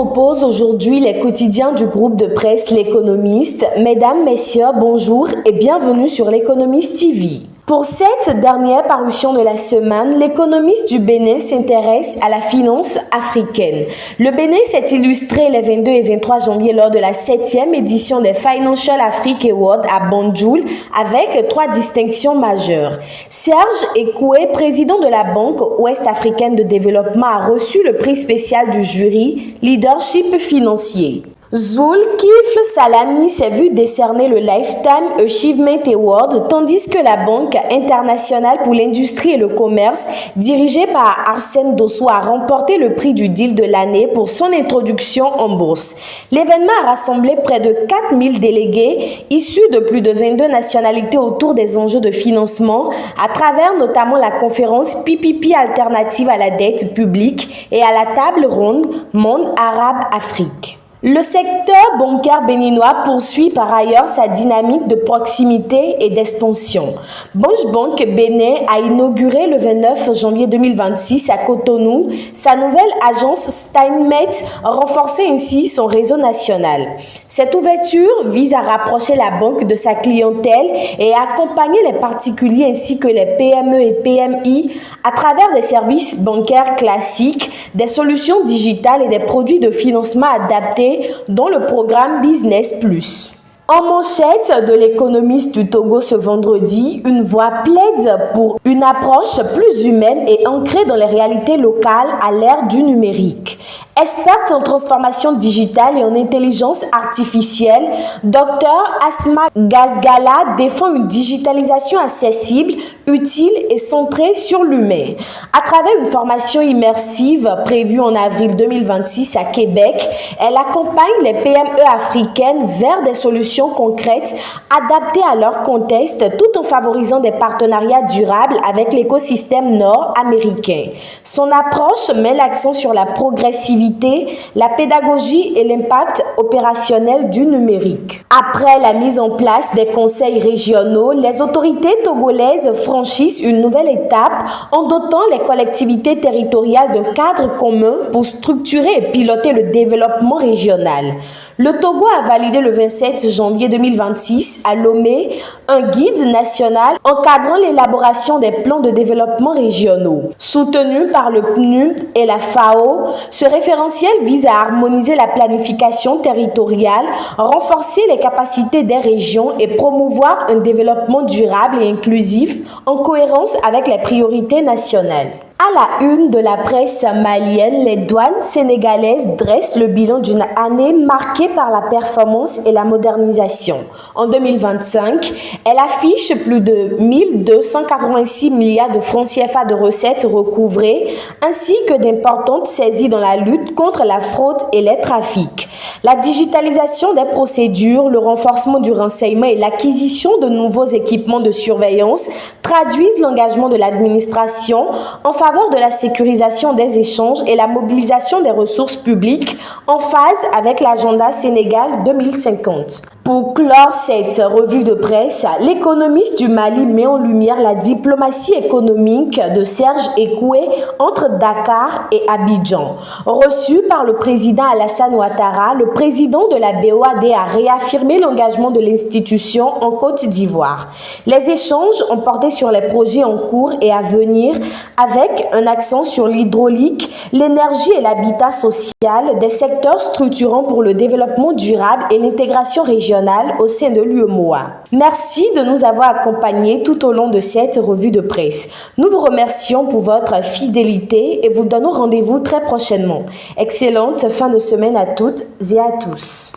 propose aujourd'hui les quotidiens du groupe de presse L'Économiste. Mesdames, messieurs, bonjour et bienvenue sur L'Économiste TV. Pour cette dernière parution de la semaine, l'Économiste du Bénin s'intéresse à la finance africaine. Le Bénin s'est illustré les 22 et 23 janvier lors de la 7e édition des Financial Africa Awards à Banjul avec 3 distinctions majeures. Serge Ekoué, président de la Banque ouest-africaine de développement, a reçu le prix spécial du jury Leadership financier. Zulkifl Salami s'est vu décerner le Lifetime Achievement Award, tandis que la Banque internationale pour l'industrie et le commerce, dirigée par Arsène Dosso, a remporté le prix du deal de l'année pour son introduction en bourse. L'événement a rassemblé près de 4000 délégués issus de plus de 22 nationalités autour des enjeux de financement, à travers notamment la conférence PPP alternative à la dette publique et à la table ronde Monde Arabe-Afrique. Le secteur bancaire béninois poursuit par ailleurs sa dynamique de proximité et d'expansion. Banque Bank Bénin a inauguré le 29 janvier 2026 à Cotonou sa nouvelle agence Steinmetz, renforçant ainsi son réseau national. Cette ouverture vise à rapprocher la banque de sa clientèle et à accompagner les particuliers ainsi que les PME et PMI à travers des services bancaires classiques, des solutions digitales et des produits de financement adaptés dont le programme Business Plus. En manchette de l'Économiste du Togo ce vendredi, une voix plaide pour une approche plus humaine et ancrée dans les réalités locales à l'ère du numérique. Experte en transformation digitale et en intelligence artificielle, Dr Asma Gazgala défend une digitalisation accessible, utile et centrée sur l'humain. À travers une formation immersive prévue en avril 2026 à Québec, elle accompagne les PME africaines vers des solutions concrètes adaptées à leur contexte tout en favorisant des partenariats durables avec l'écosystème nord-américain. Son approche met l'accent sur la progressivité, la pédagogie et l'impact opérationnel du numérique. Après la mise en place des conseils régionaux, les autorités togolaises franchissent une nouvelle étape en dotant les collectivités territoriales d'un cadre commun pour structurer et piloter le développement régional. Le Togo a validé le 27 janvier 2026 à Lomé un guide national encadrant l'élaboration des plans de développement régionaux. Soutenu par le PNUD et la FAO, ce référentiel vise à harmoniser la planification territoriale, renforcer les capacités des régions et promouvoir un développement durable et inclusif en cohérence avec les priorités nationales. À la une de la presse malienne, les douanes sénégalaises dressent le bilan d'une année marquée par la performance et la modernisation. En 2025, elle affiche plus de 1286 milliards de francs CFA de recettes recouvrées, ainsi que d'importantes saisies dans la lutte contre la fraude et les trafics. La digitalisation des procédures, le renforcement du renseignement et l'acquisition de nouveaux équipements de surveillance traduisent l'engagement de l'administration en faveur de la sécurisation des échanges et la mobilisation des ressources publiques en phase avec l'agenda Sénégal 2050. Pour clore cette revue de presse, l'Économiste du Mali met en lumière la diplomatie économique de Serge Ekoué entre Dakar et Abidjan. Reçu par le président Alassane Ouattara, le président de la BOAD a réaffirmé l'engagement de l'institution en Côte d'Ivoire. Les échanges ont porté sur les projets en cours et à venir avec un accent sur l'hydraulique, l'énergie et l'habitat social, des secteurs structurants pour le développement durable et l'intégration régionale au sein de l'UEMOA. Merci de nous avoir accompagnés tout au long de cette revue de presse. Nous vous remercions pour votre fidélité et vous donnons rendez-vous très prochainement. Excellente fin de semaine à toutes et à tous.